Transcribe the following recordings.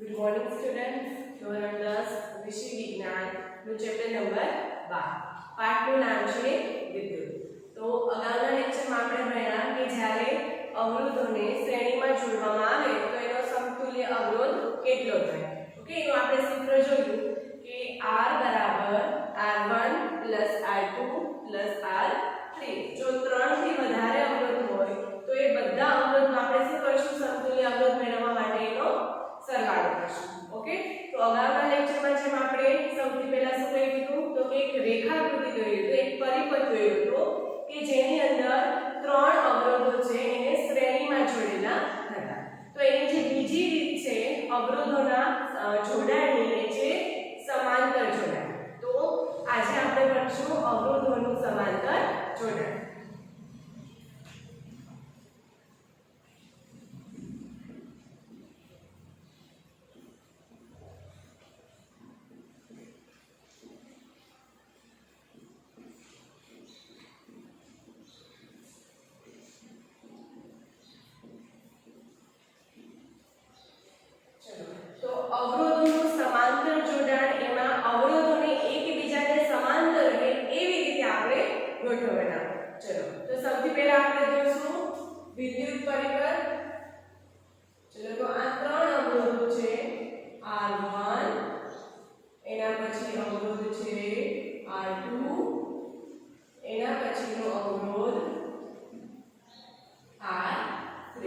Good morning students. ધોરણ 10 વિષય વિજ્ઞાન નું ચેપ્ટર નંબર 12 પાઠનું નામ છે વિદ્યુત. તો અગાઉના લેક્ચરમાં આપણે ભણ્યા કે જ્યારે અવરોધોને શ્રેણીમાં જોડવામાં આવે તો એનો સમતુલ્ય અવરોધ કેટલો થાય. ઓકે, એનું આપણે સૂત્ર જોયું કે R R1 R2 R3. જો 3 થી વધારે અવરોધ હોય તો એ બધા અવરોધનો આપણે શું કરશું, સમતુલ્ય અવરોધ મેળવવા માટે એનો સરવાળો કરશું. ઓકે, તો અગાઉના લેક્ચરમાં જેમ આપણે સૌથી પહેલા શું કર્યું તો એક રેખાકૃતિ દોરી તો એક પરિપથ દોર્યો હતો કે જેની અંદર 3 અવરોધો છે એને શ્રેણીમાં જોડેલા હતા. તો એની જે બીજી રીત છે અવરોધોના જોડાણની એ છે સમાંતર જોડાણ. તો આજે આપણે ભણીશું અવરોધોનું સમાંતર જોડાણ. અવરોધોનું સમાંતર જોડાણ એમાં અવરોધોને એકબીજાને સમાંતર રહે એવી રીતે આપણે ગોઠવવાના. ચલો, તો સૌથી પહેલા આપણે જોઈશું વિદ્યુત પરિપથ. ચલો, તો આ 3 અવરોધો છે R1, એના પછી અવરોધ છે R2, એના પછીનો અવરોધ R3.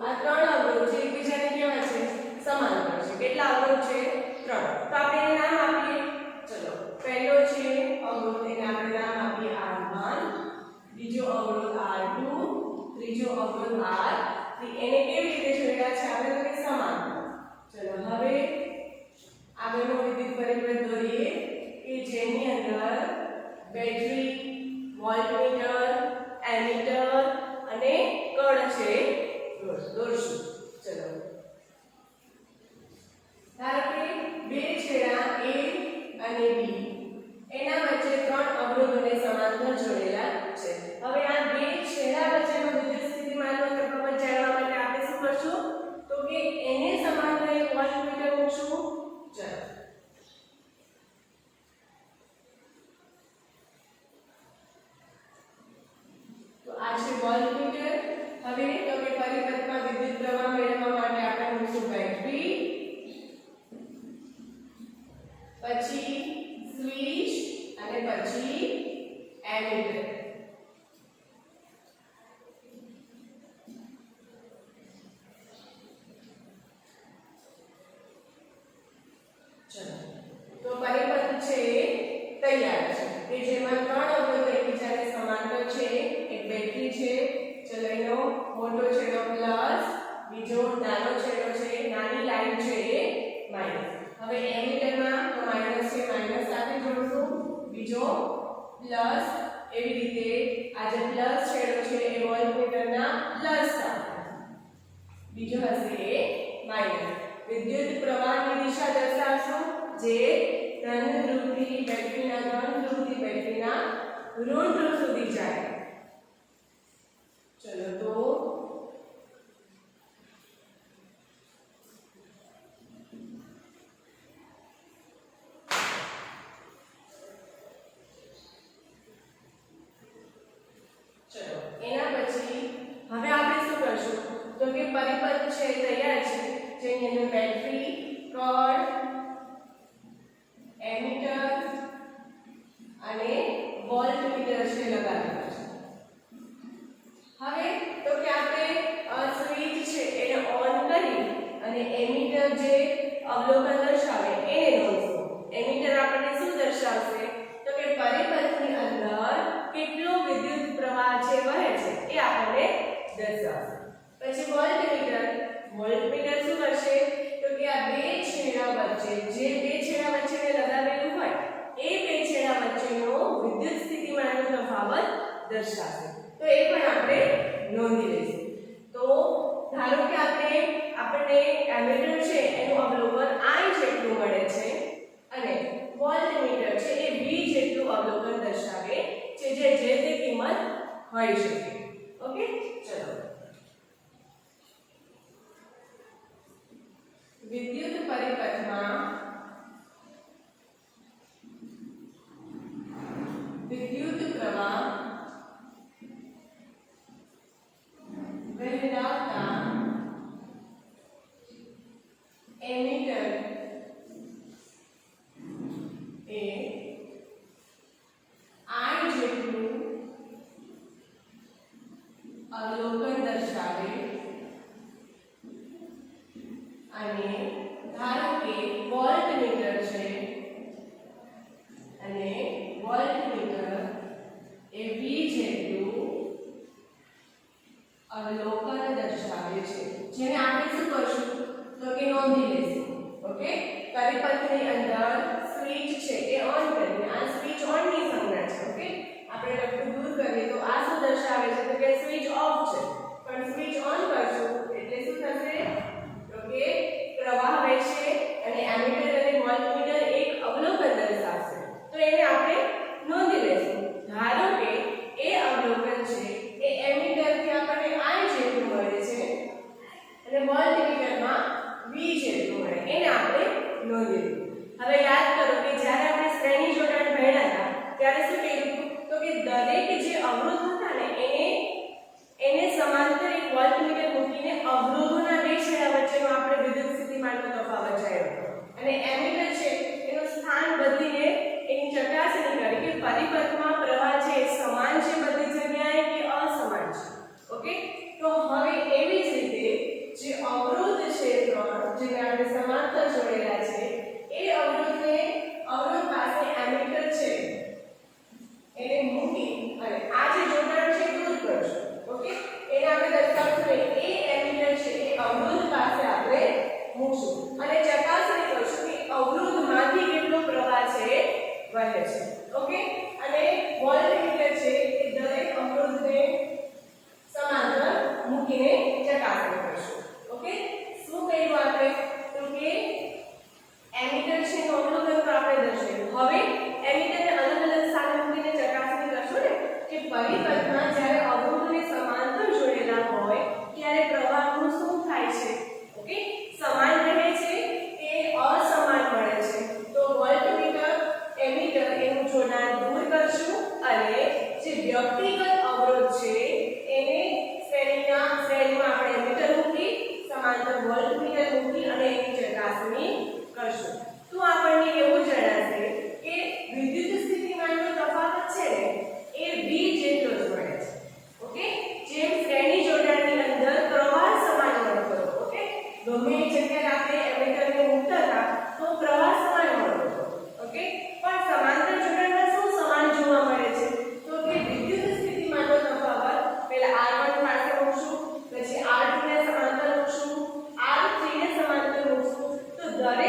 આ 3 અવરોધ છે એકબીજાને કેવા છે, સમાંતર છે. કેટલા અવરોધ છે? 3. તો આપણે એને નામ આપીએ. ચલો, પહેલો છે અવરોધ, એને આપણે નામ આપીએ R1, બીજો અવરોધ R2, ત્રીજો અવરોધ R3. એને કેવી રીતે જોડ્યા છે આપણે, તો કે સમાંતર. ચલો, હવે આગળનો વિદ્યુત પરિપથ દોરીએ કે જેની અંદર બેટરી, વોલ્ટમીટર, એમીટર અને કળ છે દોરશું. ચલો, ધારો કે બે છેડા A અને B, એના વચ્ચે 3 અવરોધોને સમાંતર જોડેલા છે. હવે આ બે છેડા વચ્ચેનો વિદ્યુત સ્થિતિમાનનો તફાવત જાણવા માટે આપણે શું કરશું તો કે એને સમાંતર એક વોલ્ટમીટર મૂકશું. ચલો, તો આ છે વોલ્ટમીટર. હવે તો કે પરિપથમાં વિદ્યુત પ્રવાહ મેળવવા માટે આપણે મૂકશું બેટરી, પછી સ્વિચ અને પછી એમીટર. ચલો, તો પરિપથ છે તૈયાર છે કે જેમાં 3 અવરોધો એકબીજાને સમાંતર છે. એક બેટરી છે, ચલો એનો મોટો છેડો પ્લસ, બીજો નાનો છેડો છે, નાની લાઈન છે એ માઈનસ. હવે એમીટરમાં તો માઈનસ છે, માઈનસ સાથે જોડશું, બીજો પ્લસ. એવી રીતે આ જે પ્લસ છેડો છે એ વોલ્ટમીટરના પ્લસ સાથે, બીજો હશે એ માઈનસ. વિદ્યુત પ્રવાહની દિશા દર્શાવશું જે ધન ધ્રુવથી બેટરીના ધન ધ્રુવથી બેટરીના ઋણ ધ્રુવ સુધી જાય. ચલો, તો એના પછી હવે આપણે શું કરશું તો કે પરિપથ છે તૈયાર છે જેની અંદર બેટરી, કળ, એમીટર અને વોલ્ટમીટર છે લગાવેલા છે. હવે તો કે આપણે સ્વિચ છે એને ઓન કરી અને એમીટર જે અવલોકન દર્શાવે એને નોંધશું. એમીટર આપણને શું દર્શાવશે તો કે પરિપથની અંદર કેટલો વિદ્યુત પ્રવાહ છે વહે છે એ આપણને દર્શાવશે. પછી વોલ્ટમીટર શું કરશે તો કે આ બે છેડા વચ્ચે જે બે છેડા વચ્ચે લગાવેલું હોય એ બે છેડા વચ્ચેનો વિદ્યુત સ્થિતિમાનનો તફાવત દર્શાવશે. તો એ પણ આપણે નોંધી લઈશું. તો ધારો કે આપણને એમીટર છે એનું અવલોકન I જેટલું મળે છે અને વોલ્ટમીટર છે એ V જેટલું અવલોકન દર્શાવે છે. કે જે તે કિંમત હોઈ શકે. ઓકે, ચલો. વિદ્યુત પરિપથમાં વિદ્યુત પ્રવાહ વહેલાવતા એમીટર એ I જેટલું અવલોકન દર્શાવે અને ધારો કે વોલ્ટમીટર છે અને વોલ્ટમીટર એ V જેટલું અવલોકન દર્શાવે છે, જેને આપણે શું કરશું તો કે નોંધી લેશું. ઓકે, પરિપથની અંદર સ્વિચ છે એ ઓન કરીને આ સ્વિચ ઓન ની સંજ્ઞા છે. ઓકે, આપણે લખતું દૂર કરીએ તો આ શું દર્શાવે છે તો કે સ્વિચ ઓફ છે, પણ સ્વિચ ઓન કરશું એટલે શું થશે તો કે પ્રવાહ વહેશે અને એમીટર અને વોલ્ટમીટર એક અવલોકન દર્શાવશે. તો એને આપણે નોંધી લેશું. ધારો કે એ અવલોકન છે એ એમીટર થી આપણને I જેટલું મળે છે અને વોલ્ટમીટરમાં V જેટલું મળે, એને આપણે નોંધી લીધું. હવે યાદ કરો કે જ્યારે આપણે શ્રેણી જોડાણ ભણ્યા હતા ત્યારે શું કીધું તો કે દરેક જે અવરોધ હતા ને એને સમાંતર એક વોલ્ટમીટર મૂકીને અવરોધોના બે છેડા વચ્ચેનો આપણે વિદ્યુત સ્થિતિમાનનો તફાવત જાણ્યો હતો અને એમીટર છે એનું સ્થાન બદલીને એની ચકાસણી કરી કે પરિપથમાં પ્રવાહ છે સમાન છે બધી જગ્યાએ કે અસમાન છે. ઓકે, તો હવે એવી જ રીતે જે અવરોધ છે જેને આપણે સમાંતર જોડેલા છે એ અવરોધ પાસે એમીટર છે એને મૂકી અને આ જે જોડાણ છે દૂર કરશું. ઓકે, એને આપણે દર્શાવશું એ એમીટર છે એ અવરોધ પાસે આપણે મૂકશું અને ચકાસણી કરશું કે અવરોધમાંથી કેટલો પ્રવાહ છે વહે છે. ઓકે, અને વોલ્ટમીટર છે એ દરેક અવરોધને સમાંતર મૂકીને ચકાસણી કરશું. ઓકે, શું કર્યું આપણે તો કે એમીટર છે નો અવલોકન તો આપણે દર્શાવ્યું. હવે એમીટરને અલગ અલગ સ્થાને મૂકીને ચકાસણી કરશું ને કે પરિપથમાં જ્યારે અવરોધને સમાંતર જોડેલા હોય ત્યારે પ્રવાહનું શું થાય છે. ઓકે, સમાન રહે છે કે અસમાન મળે છે. તો વોલ્ટમીટર એમીટર એનું જોડાણ દૂર કરશું અને જે વ્યક્તિગત અવરોધ છે એને શ્રેણીમાં આપણે એમીટર મૂકી સમાંતર વોલ્ટમીટર મૂકી અને એની ચકાસણી કરશું. તો આપણને એવું જણાશે કે વિદ્યુત સ્થિતિમાનનો તફાવત છે ને એ V જેટલો જ મળે છે. ઓકે, જેમ શ્રેણી જોડાણની અંદર પ્રવાહ સમાન મળતો હતો. ઓકે, ગમે એ જગ્યાએ આપણે એમીટરને મૂકતા હતા તો પ્રવાહ સમાન મળતો હતો. ઓકે, પણ સમાંતર જોડાણમાં શું સમાન જોવા મળે છે તો કે વિદ્યુત સ્થિતિમાનનો તફાવત પહેલા R1 પાસે મૂકશું, પછી R2 ને સમાંતર મૂકશું, R3 ને સમાંતર મૂકશું, તો દરેક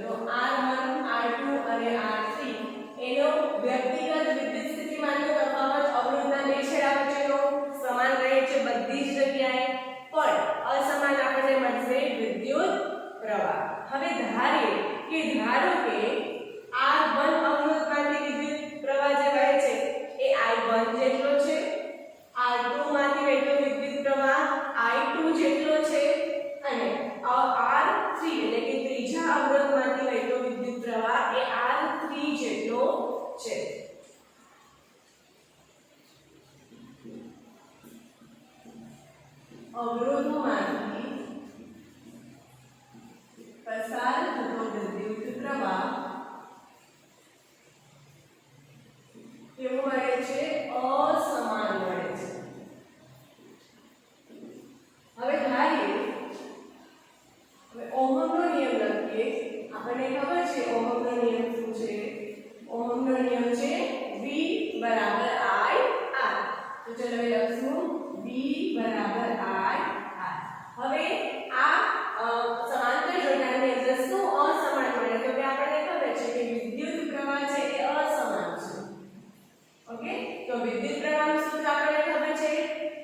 તો R1 R2 અને R3 એનો વ્યક્તિગત વિદ્યુત સ્થિતિમાનનો તફાવત અવરોધના બે છેડા વચ્ચેનો સમાન રહે છે બધી જ જગ્યાએ, પણ અસમાન આપણને મળશે વિદ્યુત પ્રવાહ. હવે ધારો કે R1 અવરોધમાંથી વિદ્યુત પ્રવાહ જે વહે છે એ I1 જેટલો છે, R2 માંથી વહેતો વિદ્યુત પ્રવાહ I2 જેટલો છે અને R3 એટલે કે ત્રીજા અવરોધમાંથી વહેતો વિદ્યુત પ્રવાહ એ R3 જેટલો છે. અવરોધોમાંથી પસાર થતો વિદ્યુત પ્રવાહ કેવો મળે છે? અસમાન મળે છે. હવે ઓહમનો નિયમ લખીએ. આપણને ખબર છે ઓહમનો નિયમ શું છે? ઓહમનો નિયમ છે V બરાબર I R. તો ચલો હવે લખશું V બરાબર I R. હવે આ સમાંતર જોડાણની અંદર શું અસમાન મળે? તો કે આપણને ખબર છે કે વિદ્યુત પ્રવાહ છે એ અસમાન છે. ઓકે, તો વિદ્યુત પ્રવાહનું સૂત્ર આપણને ખબર છે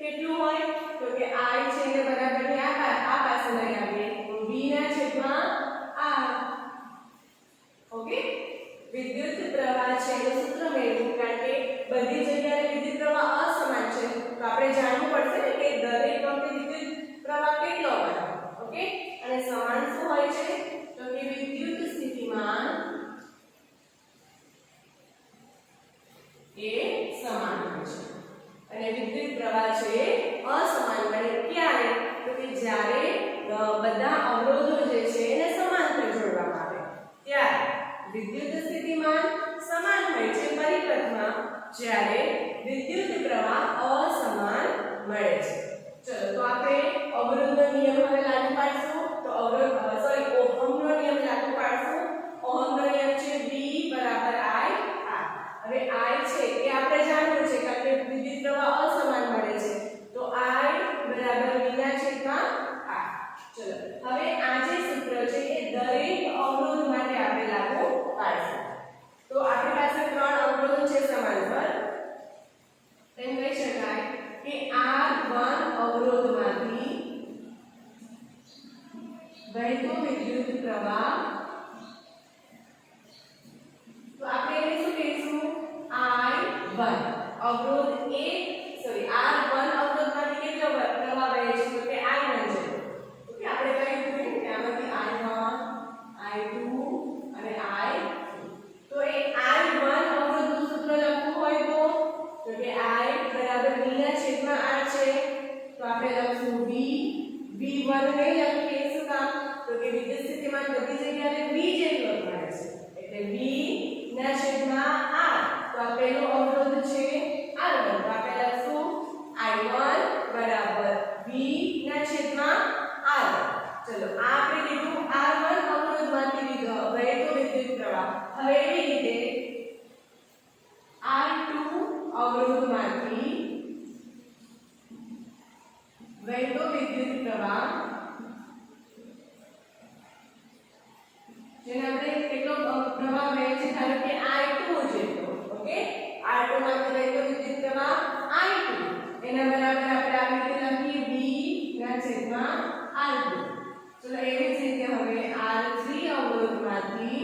કેટલું હોય? તો કે I છે એને બરાબરની આ પાસે લઈ આવીએ તો V ના છેદમાં R. ઓકે, વિદ્યુત પ્રવાહ છે એનું સૂત્ર મેળવવું, કારણ કે બધી જગ્યાએ વિદ્યુત પ્રવાહ અસમાન છે તો આપણે જાણવું પડશે ને કે દરેક વખતે વિદ્યુત પ્રવાહ કેટલો હોય. ઓકે, અને સમાન શું હોય છે? તો કે વિદ્યુત સ્થિતિમાન એ સમાન હોય છે અને વિદ્યુત પ્રવાહ છે અસમાન બને ક્યારે? તો કે જ્યારે બધા અવરોધો જે છે એને સમાંતર જોડવામાં આવે ત્યારે વિદ્યુત સ્થિતિમાન સમાન હોય છે પરિપથમાં, જ્યારે વિદ્યુત પ્રવાહ અસમાન મળે છે. ચલો તો આપણે અવરોધનો નિયમ હવે લાગુ પાડશું. તો ઓહમનો નિયમ લાગુ પાડશું. ઓહમનો નિયમ છે V બરાબર I R. હવે I છે એ આપણે જાણવું છે કારણ કે વિદ્યુત પ્રવાહ અસમાન મળે છે તો I બરાબર V ના છેદમાં R. ચલો હવે આ જે સૂત્ર છે એ દરેક અવરોધ માટે આપણે લાગુ પાડશું. તો આપણી પાસે ત્રણ અવરોધો છે સમાંતર. એમ કહી શકાય કે R1 અવરોધમાંથી વહેતો વિદ્યુત પ્રવાહ, તો આપણે એને શું કહીશું? I1 અવરોધ R1 અવરોધમાંથી કેટલો પ્રવાહ વહે છે? તો કે I1 છે. ઓકે, આપણે કહ્યું હતું કે આમાંથી I1 I2 અને I3. તો એ I1 અવરોધનું સૂત્ર લખવું હોય તો કે I બરાબર V ના છેદમાં R છે તો આપણે લખશું V1 ને લખીએ. શું કામ? તો કે વિદ્યુત સ્થિતિમાન બધી જગ્યાએ V જેટલો મળે છે એટલે V ના છેદમાં R. તો આ પહેલો અવરોધ છે R1 તો આપણે લખશું I1 બરાબર V ના છેદમાં R. ચલો આ આપણે લીધું R1 અવરોધમાંથી લીધો વહેતો વિદ્યુત પ્રવાહ. હવે એવી રીતે R2 અવરોધમાંથી વહેતો વિદ્યુત પ્રવાહ જેને આપણે કેટલો પ્રવાહ વહે છે? ધારો કે I2 જેટલો. ઓકે, R2 માંથી વહેતો વિદ્યુત પ્રવાહ I2 એના બરાબર આપણે આ રીતે લખીએ V ના છેદમાં R2. ચલો એવી જ રીતે હવે R3 અવરોધમાંથી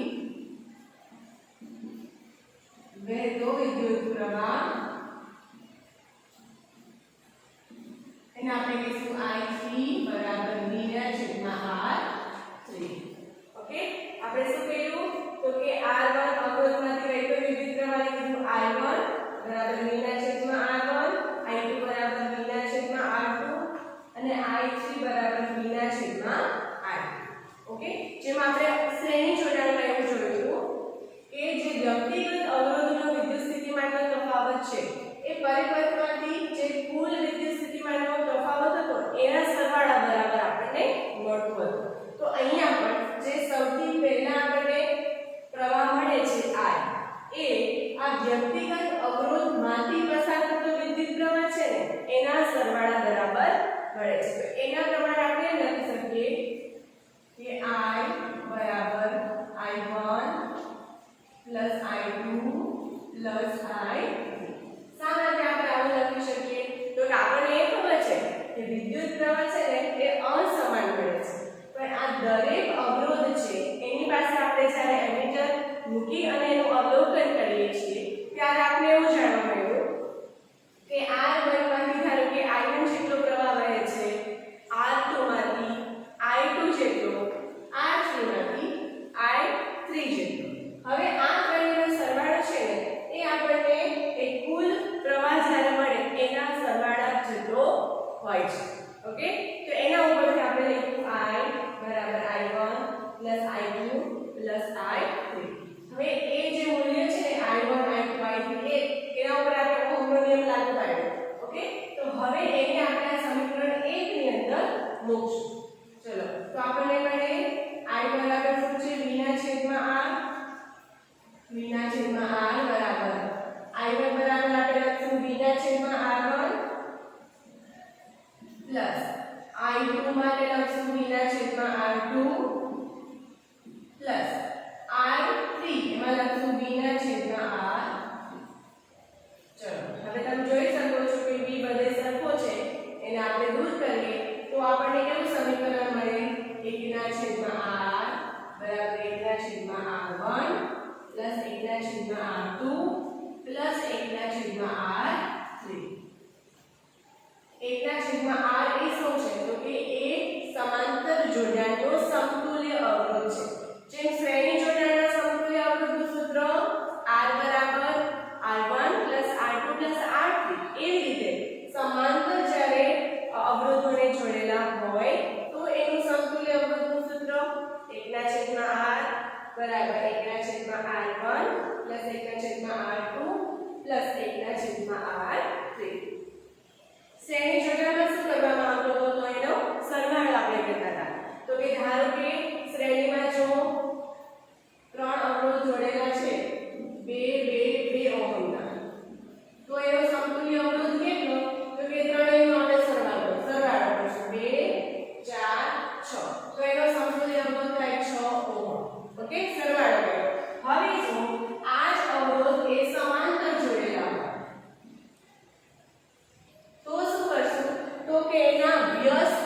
વહેતો વિદ્યુત પ્રવાહ એને આપણે કહીશું I3 બરાબર V ના છેદમાં R3. ઓકે, આપણે શું કહ્યું? તો કે R1 અવરોધમાંથી વહેતો વિદ્યુત પ્રવાહ કીધું I1 બરાબર V ના છેદમાં R1, I2 બરાબર V ના છેદમાં R2 અને I3 બરાબર V ના છેદમાં R3. ઓકે, જેમ આપણે શ્રેણી જોડાણમાં એવું જોયું કે જે વ્યક્તિગત અવરોધનો વિદ્યુત સ્થિતિમાનનો તફાવત છે એ પરિપથમાંથી જે કુલ વિદ્યુત સ્થિતિમાનનો તફાવત હતો એના સરવાળા બરાબર આપણને મળતું હતું. તો અહીંયા પણ જે સૌથી પહેલા આપણને પ્રવાહ મળે છે I એ આ વ્યક્તિગત અવરોધમાંથી પસાર થતો વિદ્યુત પ્રવાહ છે ને એના સરવાળા બરાબર મળે છે. તો એના પ્રમાણે આપણે લખી શકીએ કે I બરાબર I1 પ્લસ I3. શા માટે આપણે આવું લખી શકીએ? તો કે આપણને એ ખબર છે કે વિદ્યુત પ્રવાહ છે ને એ અસમાન મળે છે, પણ આ દરેક અવરોધ છે એની પાસે આપણે જ્યારે એમીટર મૂકી અને એનું અવલોકન કરીએ છીએ ત્યારે આપણે એવું જાણવા મળ્યું કે R1 માંથી ધારો કે I1 જેટલો પ્રવાહ વહે છે, R2 માંથી I2 જેટલો, R3 માંથી I3 જેટલો. હવે આ ત્રણેયનો સરવાળો છે ને એ આપણને એક કુલ પ્રવાહ જ્યારે મળે એના સરવાળા જેટલો હોય છે. ઓકે, તો એના ઉપરથી આપણે લખ્યું I I1 I2 I3. હવે એ જે મૂલ્ય છે I1 I2 I3 એના ઉપર આપણે ઓહમનો નિયમ લાગુ પાડ્યો. ઓકે, તો હવે એને આપણે આ સમીકરણ 1 ની અંદર મૂકશું. ચલો, તો આપણને મળે I બરાબર શું છે? V ના છેદમાં R બરાબર I1 બરાબર આપણે લખશું V ના છેદમાં R1 પ્લસ I2 માટે લખશું V ના છેદમાં R2 પ્લસ I3 એમાં લખશું V ના છેદમાં R. ચલો, હવે તમે જોઈ શકો છો કે V બધે સરખો છે, એને આપણે દૂર કરીએ તો આપણને કેવું સમીકરણ મળે? 1 ના છેદમાં R બરાબર 1 ના છેદમાં R1 પ્લસ 1 ના છેદમાં R2 પ્લસ 1 ના છેદમાં R3. 1 ના છેદમાં R એ શું છે? તો કે એ સમાંતર જોડાણનો સમતુલ્ય અવરોધ છે. જેમ શ્રેણી જોડાણના સમતુલ્ય અવરોધનું સૂત્ર R બરાબર R1 plus R2 plus R3, એવી રીતે સમાંતર જ્યારે અવરોધોને જોડેલા હોય તો એનું સમતુલ્ય અવરોધનું સૂત્ર 1 ના છેદમાં R બરાબર 1 ના છેદમાં R1 પ્લસ 1 ના છેદમાં R2 પ્લસ 1 ના છેદમાં R3. શ્રેણી જોડાણમાં શું કરવામાં આવતો હતો? તો એનો સરવાળો આપણે કહેતા હતા. તો કે ધારો કે શ્રેણીમાં જો 3 અવરોધ જોડેલા છે 2 ઓહમના, તો એનો સમતુલ્ય અવરોધ કેટલો? તો કે ત્રણેયનો આપણે સરવાળો કરશું 2 4 6, તો એનો સમતુલ્ય અવરોધ થાય 6 ઓહમ. ઓકે, સરવાળો કર્યો. હવે જો આ જ અવરોધ એ સમાંતર જોડેલા હોય તો શું કરશું? તો કે એના વ્યસ્ત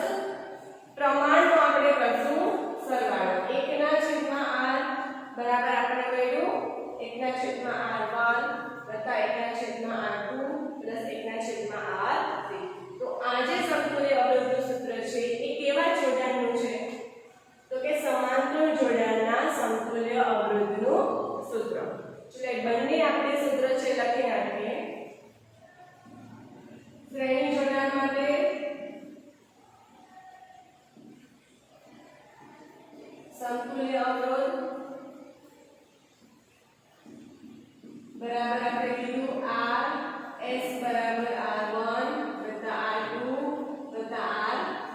પ્રમાણનો આપણે કરશું સરવાળો. 1 ના છેદમાં R બરાબર આપણે કહ્યું 1 ના છેદમાં R1 વત્તા 1 ના છેદમાં R2 પ્લસ 1 ના છેદમાં R3. તો આ જે સમતુલ્ય અવરોધનું સૂત્ર છે એ કેવા જોડાણનું છે? તો કે સમાંતર જોડાણના સમતુલ્ય અવરોધનું સૂત્ર. ચલો, બંને આપણે સૂત્ર છે લખી નાખીએ. શ્રેણી જોડાણ માટે સમતુલ્ય અવરોધ બરાબર આપણે કીધું R S બરાબર R1 વત્તા R2 વત્તા R3.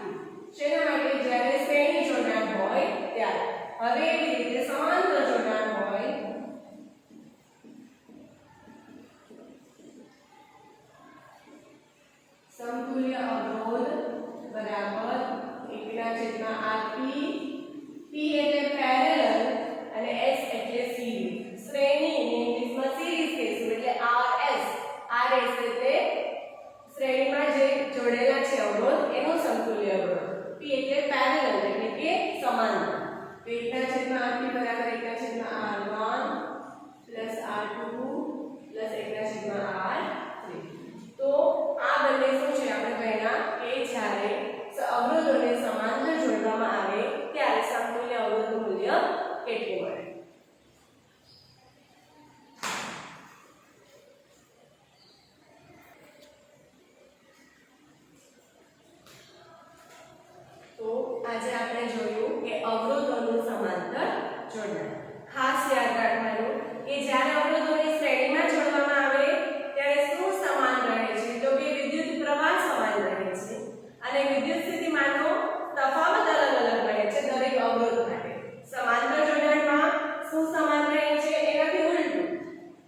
શેના માટે? જ્યારે શ્રેણી જોડાણ હોય ત્યારે. હવે એવી રીતે સમાંતર જોડાણ હોય સમતુલ્ય અવરોધ બરાબર 1 ના છેદમાં RP. P એટલે પેરેલલ અને S એટલે સિરીઝ. શ્રેણી ઇંગ્લિશમાં સિરીઝ કહીશું એટલે RS એટલે શ્રેણીમાં જે જોડેલા છે અવરોધ એનો સમતુલ્ય અવરોધ. P એટલે પેરેલલ એટલે કે સમાંતર. તો 1 ના છેદમાં RP બરાબર 1 ના છેદમાં R1 પ્લસ R2 પ્લસ 1 ના છેદમાં R3. તો આ બંને શું છે? આપણે પહેલા કે જ્યારે અવરોધોને સમાંતર જોડવામાં આવે ત્યારે સમતુલ્ય અવરોધનું મૂલ્ય કેટલું મળે. તો આજે આપણે જોયું કે અવરોધોનું સમાંતર જોડાણ. ખાસ યાદ રાખવાનું કે જ્યારે અવરોધોને શ્રેણીમાં જોડવામાં આવે ત્યારે શું સમાન રહે છે? તો કે વિદ્યુત પ્રવાહ સમાન રહે છે અને વિદ્યુત સ્થિતિમાનનો તફાવત અલગ અલગ રહે છે દરેક અવરોધ માટે. સમાંતર જોડાણમાં શું સમાન રહે છે? એનાથી ઉલટું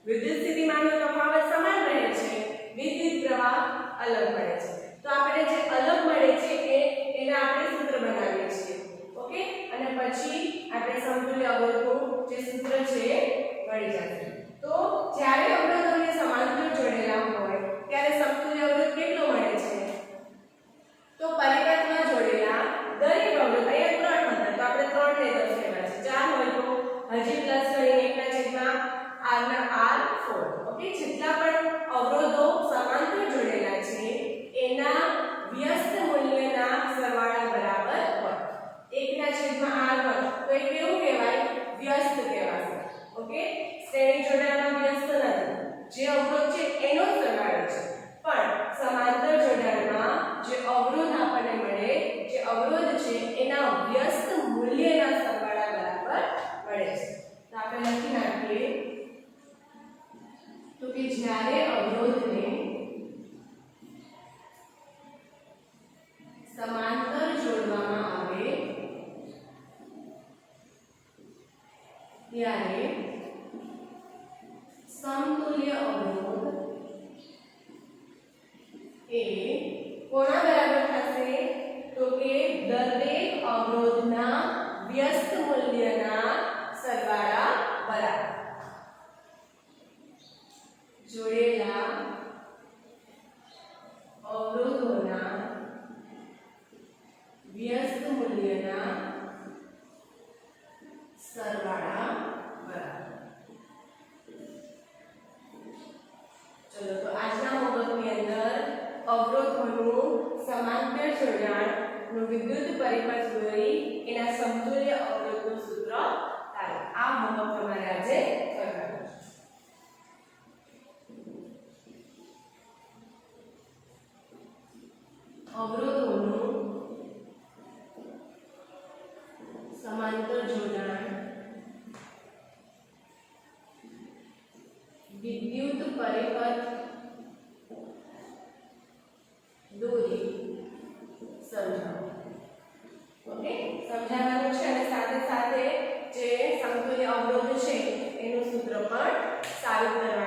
વિદ્યુત સ્થિતિમાનનો તફાવત સમાન રહે છે, વિદ્યુત પ્રવાહ અલગ મળે છે. તો આપણે જે અલગ મળે છે એને આપણે સૂત્ર બનાવીએ છીએ. ઓકે, અને પછી આપણે સમતુલ્ય અવરોધનું જે સૂત્ર છે મળી જશે. તો જ્યારે અવરોધોને સમાંતર જોડેલા હોય ત્યારે સમતુલ્ય અવરોધ કેટલો મળે છે? તો પરિપથમાં જોડેલા દરેક અવરોધ અહીંયા 3 હતા તો આપણે 3 ને દર્શાવ્યા છે. 4 હોય તો હજી પ્લસ કરીને 1/r ના r 4. ઓકે, જેટલા પણ અવરોધો સમાંતર જોડેલા છે એના વ્યસ્ત મૂલ્યના સરવાળા બરાબર હોય. 1/r1 તો એ કેવું કહેવાય? વ્યસ્ત કહેવાશે. ઓકે, શ્રેણી જોડાણમાં વ્યસ્ત નથી. જે અવરોધ છે એનો જ સરવાળો છે, પણ સમાંતર જોડાણમાં જે અવરોધ આપણને મળે, જે અવરોધ છે એના વ્યસ્ત મૂલ્યના સરવાળા બરાબર મળે છે. તો આપણે લખી નાખીએ તો કે જ્યારે અવરોધને સમાંતર જોડવામાં આવે ત્યારે સમતુલ્ય અવરોધ એ કોના બરાબર થશે? તો કે દરેક અવરોધના વ્યસ્ત મૂલ્યના સરવાળા બરાબર. જોડેલા અવરોધોના વ્યસ્ત મૂલ્યના સરવાળા બરાબર. ચલો, તો આજના હોમવર્કની અંદર અવરોધોનું સમાંતર જોડાણનું વિદ્યુત પરિપથ દોરી એના સમતુલ્ય અવરોધનું સૂત્ર તારો આ હોમવર્ક તમારે આજે કરવાનું છે. અવરોધોનું સમાંતર જોડાણ વિદ્યુત પરિપથ દોરી સમજાવો. ઓકે, સમજાવવાનું છે અને સાથે સાથે જે સમતુલ્ય અવરોધ છે એનું સૂત્ર પણ સાબિત કરવાનું